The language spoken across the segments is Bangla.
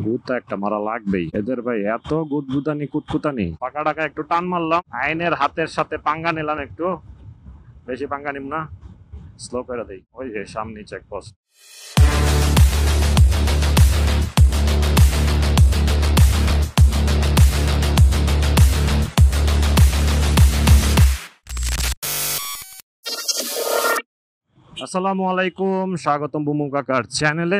গুতা একটা মারা লাগবেই এদের ভাই, এত গুদগুদানি কুতকুতানি। পাকা টাকা একটু টান মারলাম, আইনের হাতের সাথে পাঙ্গা নিলাম, একটু বেশি পাঙ্গা নিম না, স্লো করে দেই। ওই যে সামনে চেকপোস্ট। আসসালামু আলাইকুম, স্বাগতম বুমু কাকার চ্যানেলে।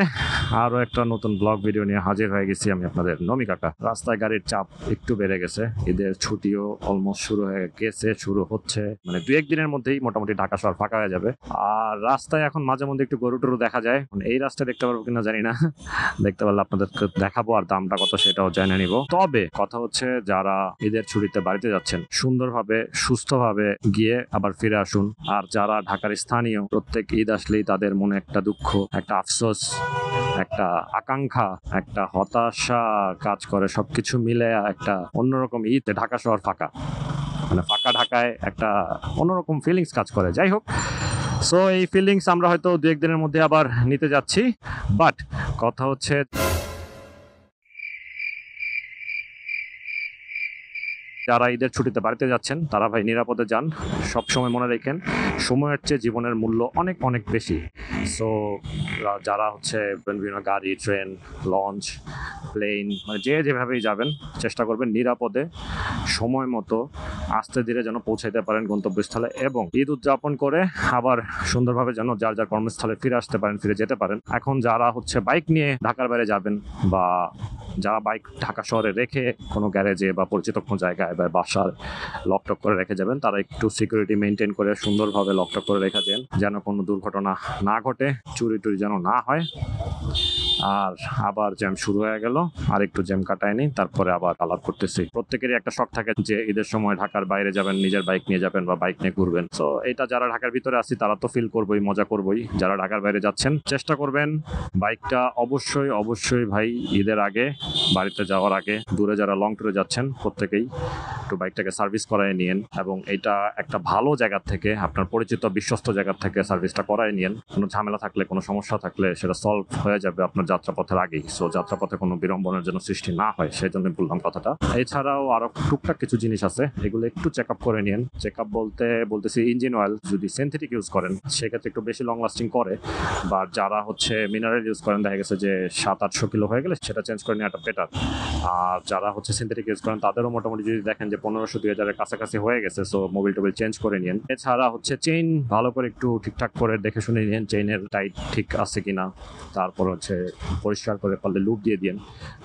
আরো একটা নতুন ব্লগ ভিডিও নিয়ে হাজির হয়ে গেছি আমি, আপনাদের নমি কাকা। রাস্তায় গাড়ির চাপ একটু বেড়ে গেছে, ঈদের ছুটিও অলমোস্ট শুরু হয়ে গেছে, শুরু হচ্ছে, মানে 2-1 দিনের মধ্যেই মোটামুটি ঢাকা শহর ফাঁকা হয়ে যাবে। আর রাস্তায় এখন মাঝে মধ্যে একটু গরু টরু দেখা যায়। এই রাস্তায় দেখতে পারবো কিনা জানি না, দেখতে পারলে আপনাদেরকে দেখাবো, আর দামটা কত সেটাও জেনে নিব। তবে কথা হচ্ছে, যারা ঈদের ছুটিতে বাড়িতে যাচ্ছেন সুন্দরভাবে সুস্থভাবে গিয়ে আবার ফিরে আসুন। আর যারা ঢাকার স্থানীয়, প্রত্যেক ঈদ আসলেই তাদের মনে একটা দুঃখ, একটা আফসোস, একটা আকাঙ্ক্ষা, একটা হতাশা কাজ করে। সবকিছু মিলে একটা অন্যরকম ঈদ, ঢাকা শহর ফাঁকা, মানে ফাঁকা ঢাকায় একটা অন্যরকম ফিলিংস কাজ করে। যাই হোক, সো এই ফিলিংস আমরা হয়তো 2-1 দিনের মধ্যে আবার নিতে যাচ্ছি। বাট কথা হচ্ছে, যারা ঈদের ছুটিতে বাড়িতে যাচ্ছেন তারা ভাই নিরাপদে যান। সবসময় মনে রাখেন, সময়ের চেয়ে জীবনের মূল্য অনেক অনেক বেশি। সো যারা হচ্ছে বিভিন্ন গাড়ি, ট্রেন, লঞ্চ, প্লেন, মানে যে যেভাবেই যাবেন, চেষ্টা করবেন নিরাপদে সময় মতো আস্তে ধীরে যেন পৌঁছাইতে পারেন গন্তব্যস্থলে, এবং ঈদ উদযাপন করে আবার সুন্দরভাবে যেন যার যার কর্মস্থলে ফিরে আসতে পারেন, ফিরে যেতে পারেন। এখন যারা হচ্ছে বাইক নিয়ে ঢাকার বাইরে যাবেন, বা যারা বাইক ঢাকা শহরে রেখে কোনো গ্যারেজে বা পরিচিত কোনো জায়গায় বা বাসার লকটক করে রেখে যাবেন, তারা একটু সিকিউরিটি মেনটেন করে সুন্দরভাবে লকটক করে রেখে যান, যেন কোনো দুর্ঘটনা না ঘটে, চুরি টুরি যেন না হয়। আর আবার জ্যাম শুরু হয়ে গেল, আর একটু জ্যাম কাটায় নি, তারপরে আবার আলাপ করতেছি। প্রত্যেকেরই একটা শখ থাকে যে ঈদের সময় ঢাকার বাইরে যাবেন, নিজের বাইক নিয়ে যাবেন বা বাইক নিয়ে ঘুরবেন। তো এটা যারা ঢাকার ভিতরে আছি তারা তো ফিল করবোই, মজা করবোই। যারা ঢাকার বাইরে যাচ্ছেন চেষ্টা করবেন বাইকটা অবশ্যই অবশ্যই ভাই ঈদের আগে, বাড়িতে যাওয়ার আগে, দূরে যারা লং ট্যুরে যাচ্ছেন প্রত্যেকেই একটু বাইকটাকে সার্ভিস করায় নিয়েন, এবং এটা একটা ভালো জায়গা থেকে, আপনার পরিচিত বিশ্বস্ত জায়গা থেকে সার্ভিসটা করায় নিয়েন। কোনো ঝামেলা থাকলে, কোনো সমস্যা থাকলে সেটা সলভ হয়ে যাবে আপনার যাত্রাপথের আগেই। সো যাত্রাপথে কোনো বিড়ম্বনার জন্য সৃষ্টি না হয়, সেই জন্য বললাম কথাটা। এছাড়াও আরো টুকটাক কিছু জিনিস আছে, এগুলো একটু চেক আপ করে নিন। চেক আপ বলতেছি ইঞ্জিন অয়েল যদি সিনথেটিক ইউজ করেন সেক্ষেত্রে একটু বেশি লং লাস্টিং করে, বা যারা হচ্ছে মিনারেল ইউজ করেন দেখা গেছে যে 700-800 কিলো হয়ে গেলে সেটা চেঞ্জ করে নেওয়াটা বেটার। আর যারা হচ্ছে সিনথেটিক ইউজ করেন তাদেরও মোটামুটি যদি দেখেন যে 1500-2000-এর কাছাকাছি হয়ে গেছে, সো মোবিল টোবিল চেঞ্জ করে নিন। এছাড়া হচ্ছে চেইন ভালো করে একটু ঠিকঠাক করে দেখে শুনে নিন, চেইনের টাইট ঠিক আছে কিনা। তারপর হচ্ছে পরিষ্কার করে পারলে লুপ দিয়ে দিন।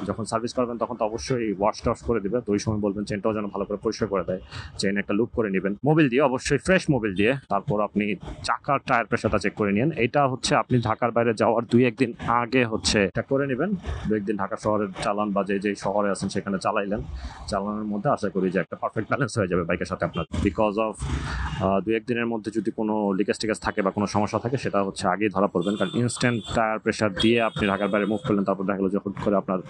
যখন সার্ভিস করবেন তখন তো অবশ্যই ওয়াশ টাশ করে দেবে, তো ওই সময় বলবেন চেনটাও যেন ভালো করে পরিষ্কার করে দেয়। চেইন একটা লুপ করে নেবেন মোবিল দিয়ে, অবশ্যই ফ্রেশ মোবিল দিয়ে। তারপর আপনি চাকার টায়ার প্রেশারটা চেক করে নিন। এটা হচ্ছে আপনি ঢাকার বাইরে যাওয়ার 2-1 দিন আগে হচ্ছে এটা করে নেবেন। 2-1 দিন ঢাকা শহরের চালান বা যে শহরে আছেন সেখানে চালাইলেন, চালানোর মধ্যে আশা করি যে একটা পারফেক্ট ব্যালেন্স হয়ে যাবে বাইকের সাথে আপনার। বিকজ অফ 2-1 দিনের মধ্যে যদি কোনো লিকেজ টিকেজ থাকে বা কোনো সমস্যা থাকে সেটা হচ্ছে আগেই ধরা পড়বেন, কারণ ইনস্ট্যান্ট টায়ার প্রেশার দিয়ে আপনি ঢাকার বাইরে মুভ করলেন, তারপর দেখা গেলো যখন করে আপনার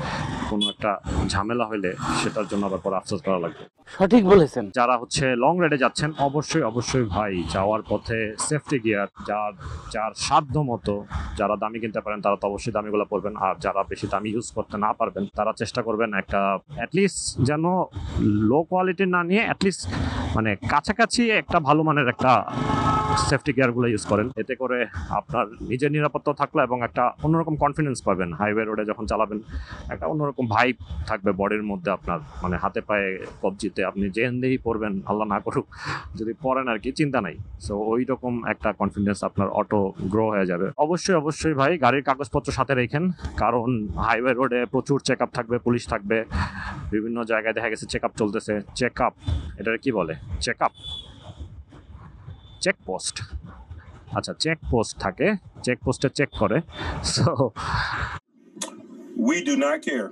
কোনো একটা ঝামেলা হইলে সেটার জন্য আবার পরে আফসোস করা লাগবে। সঠিক বলেছেন। যারা হচ্ছে লং রাইডে যাচ্ছেন অবশ্যই অবশ্যই ভাই যাওয়ার পথে সেফটি গিয়ার, যার সাধ্য মতো, যারা দামি কিনতে পারেন তারা তো অবশ্যই দামিগুলো পরবেন, আর যারা বেশি দামি ইউজ করতে না পারবেন তারা চেষ্টা করবেন একটা অ্যাটলিস্ট যেন লো কোয়ালিটির না নিয়ে অ্যাটলিস্ট মানে কাছাকাছি একটা ভালো মানের একটা সেফটি গিয়ারগুলো ইউজ করেন। এতে করে আপনার নিজের নিরাপত্তা থাকলো এবং একটা অন্যরকম কনফিডেন্স পাবেন। হাইওয়ে রোডে যখন চালাবেন একটা অন্যরকম ভাইব থাকবে বডির মধ্যে, আপনার মানে হাতে পায়ে কবজিতে আপনি যে এন্দেই পড়বেন, আল্লাহ না করুক যদি পড়েন আর কি, চিন্তা নাই। সো ওই রকম একটা কনফিডেন্স আপনার অটো গ্রো হয়ে যাবে। অবশ্যই অবশ্যই ভাই গাড়ির কাগজপত্র সাথে রেখেন, কারণ হাইওয়ে রোডে প্রচুর চেক আপ থাকবে, পুলিশ থাকবে, বিভিন্ন জায়গায় দেখা গেছে চেক আপ চলতেছে। চেক আপ এটা কি বলে? চেক আপ, চেকপোস্ট, আচ্ছা চেকপোস্ট থাকে, চেকপোস্টে চেক করে। So We do not care.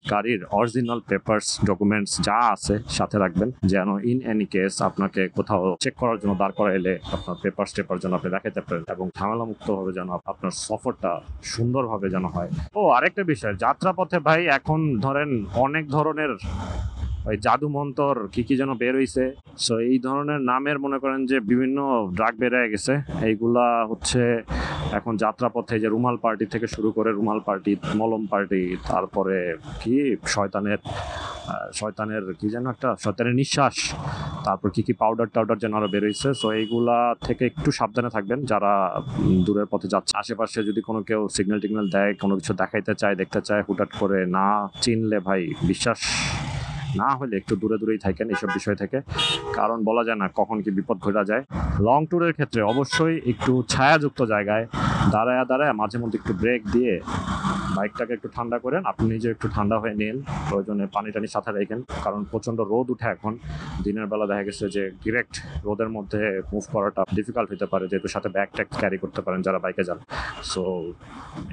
গাড়ির অরিজিনাল পেপারস ডকুমেন্টস যা আছে সাথে রাখবেন, যেন ইন এনি কেস আপনাকে কোথাও চেক করার জন্য দাঁড় করাইলে আপনার পেপার যেন আপনি দেখাতে পারেন, এবং ঝামেলা মুক্ত ভাবে যেন আপনার সফরটা সুন্দরভাবে যেন হয়। ও আরেকটা বিষয়, যাত্রাপথে ভাই এখন ধরেন অনেক ধরনের ওই জাদু মন্তর কি কি যেন বের হইছে। সো এই ধরনের নামের মনে করেন যে বিভিন্ন ড্রাগ বের হয়ে গেছে। এইগুলা হচ্ছে এখন যাত্রাপথে যে রুমাল পার্টি থেকে শুরু করে রুমাল পার্টি, মলম পার্টি, তারপরে কি শয়তানের কি যেন একটা শয়তানের নিঃশ্বাস, তারপর কি কি পাউডার টাউডার যেন আরো বেরোইছে। সো এইগুলা থেকে একটু সাবধানে থাকবেন যারা দূরের পথে যাচ্ছে। আশেপাশে যদি কোনো কেউ সিগন্যাল টিগন্যাল দেয়, কোনো কিছু দেখাইতে চায়, দেখতে চায়, হুটহাট করে না চিনলে ভাই বিশ্বাস না হলে একটু দূরে দূরেই থাকেন এইসব বিষয় থেকে, কারণ বলা যায় না কখন কি বিপদ ঘটা যায়। লং ট্যুরের ক্ষেত্রে অবশ্যই একটু ছায়াযুক্ত জায়গায় দাঁড়ায় দাঁড়ায় মাঝে মধ্যে একটু ব্রেক দিয়ে বাইকটাকে একটু ঠান্ডা করেন, আপনি নিজে একটু ঠান্ডা হয়ে নিন, প্রয়োজনে পানি টানি সাথে রাখেন, কারণ প্রচণ্ড রোদ উঠে এখন। দিনের বেলা দেখা গেছে যে ডিরেক্ট রোদের মধ্যে মুভ করাটা ডিফিকাল্ট হতে পারে, যেহেতু সাথে ব্যাগ ট্যাগ ক্যারি করতে পারেন যারা বাইকে যান। সো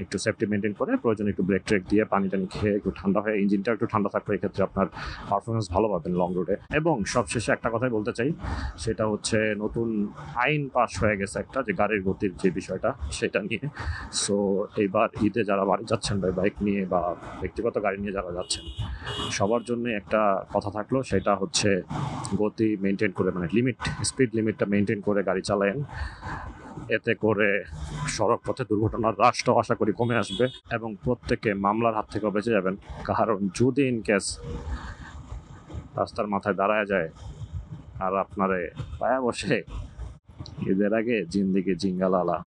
একটু সেফটি মেনটেন করে প্রয়োজনে একটু ব্রেক ট্রেক দিয়ে পানি টানি খেয়ে একটু ঠান্ডা হয়ে ইঞ্জিনটা একটু ঠান্ডা থাকলে এক্ষেত্রে আপনার পারফরমেন্স ভালো পাবেন লং রুটে। এবং সবশেষে একটা কথাই বলতে চাই, সেটা হচ্ছে নতুন আইন পাস হয়ে গেছে একটা, যে গাড়ির গতির যে বিষয়টা সেটা নিয়ে। সো এইবার ঈদে যারা বাড়ি যাচ্ছেন বা বাইক নিয়ে বা ব্যক্তিগত গাড়ি নিয়ে যারা যাচ্ছেন, সবার জন্য একটা কথা থাকলো, সেটা হচ্ছে গতি মেনটেন করে, মানে স্পিড লিমিটটা মেনটেন করে গাড়ি চালায়েন। এতে করে সড়ক পথে দুর্ঘটনার হ্রাসটাও আশা করি কমে আসবে এবং প্রত্যেকে মামলার হাত থেকেও বেঁচে যাবেন। কারণ যদি ইন কেস রাস্তার মাথায় দাঁড়ায় যায় আর আপনারে পায়া বসে, ঈদের আগে জিন্দিগি জিঙ্গালালা।